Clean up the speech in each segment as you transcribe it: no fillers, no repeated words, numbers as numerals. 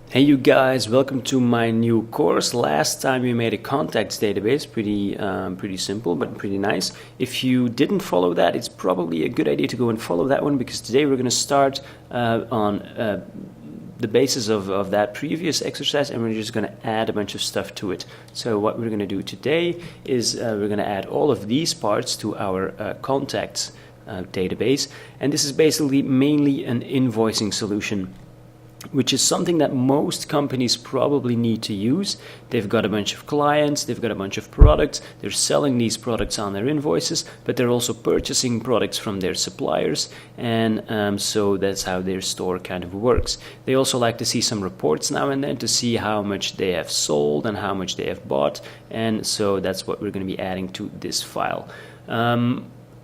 Hey you guys, welcome to my new course. Last time we made a contacts database, pretty simple but pretty nice. If you didn't follow that, it's probably a good idea to go and follow that one, because today we're going to start on the basis of that previous exercise, and we're just going to add a bunch of stuff to it. So what we're going to do today is we're going to add all of these parts to our contacts database, and this is basically mainly an invoicing solution, which is something that most companies probably need to use. They've got a bunch of clients, they've got a bunch of products, they're selling these products on their invoices, but they're also purchasing products from their suppliers, and so that's how their store kind of works. They also like to see some reports now and then to see how much they have sold and how much they have bought, and so that's what we're going to be adding to this file.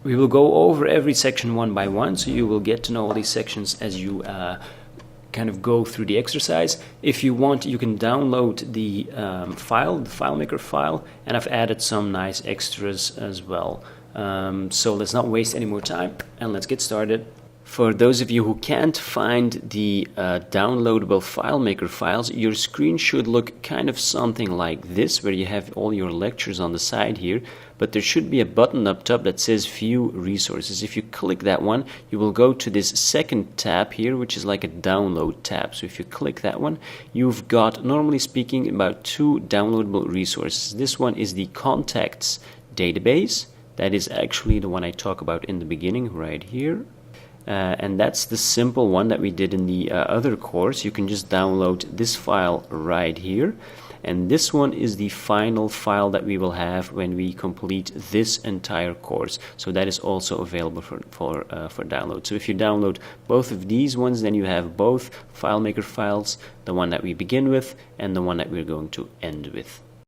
We will go over every section one by one, so you will get to know all these sections as you kind of go through the exercise. If you want, you can download the file, the Filemaker file, and I've added some nice extras as well. So let's not waste any more time and let's get started. For those of you who can't find the downloadable FileMaker files, your screen should look kind of something like this, where you have all your lectures on the side here, but there should be a button up top that says View Resources. If you click that one, you will go to this second tab here, which is like a download tab. So if you click that one, you've got, normally speaking, about 2 downloadable resources. This one is the Contacts Database. That is actually the one I talk about in the beginning, right here. And that's the simple one that we did in the other course. You can just download this file right here, and this one is the final file that we will have when we complete this entire course. So that is also available for download. So if you download both of these ones, then you have both FileMaker files, the one that we begin with and the one that we're going to end with.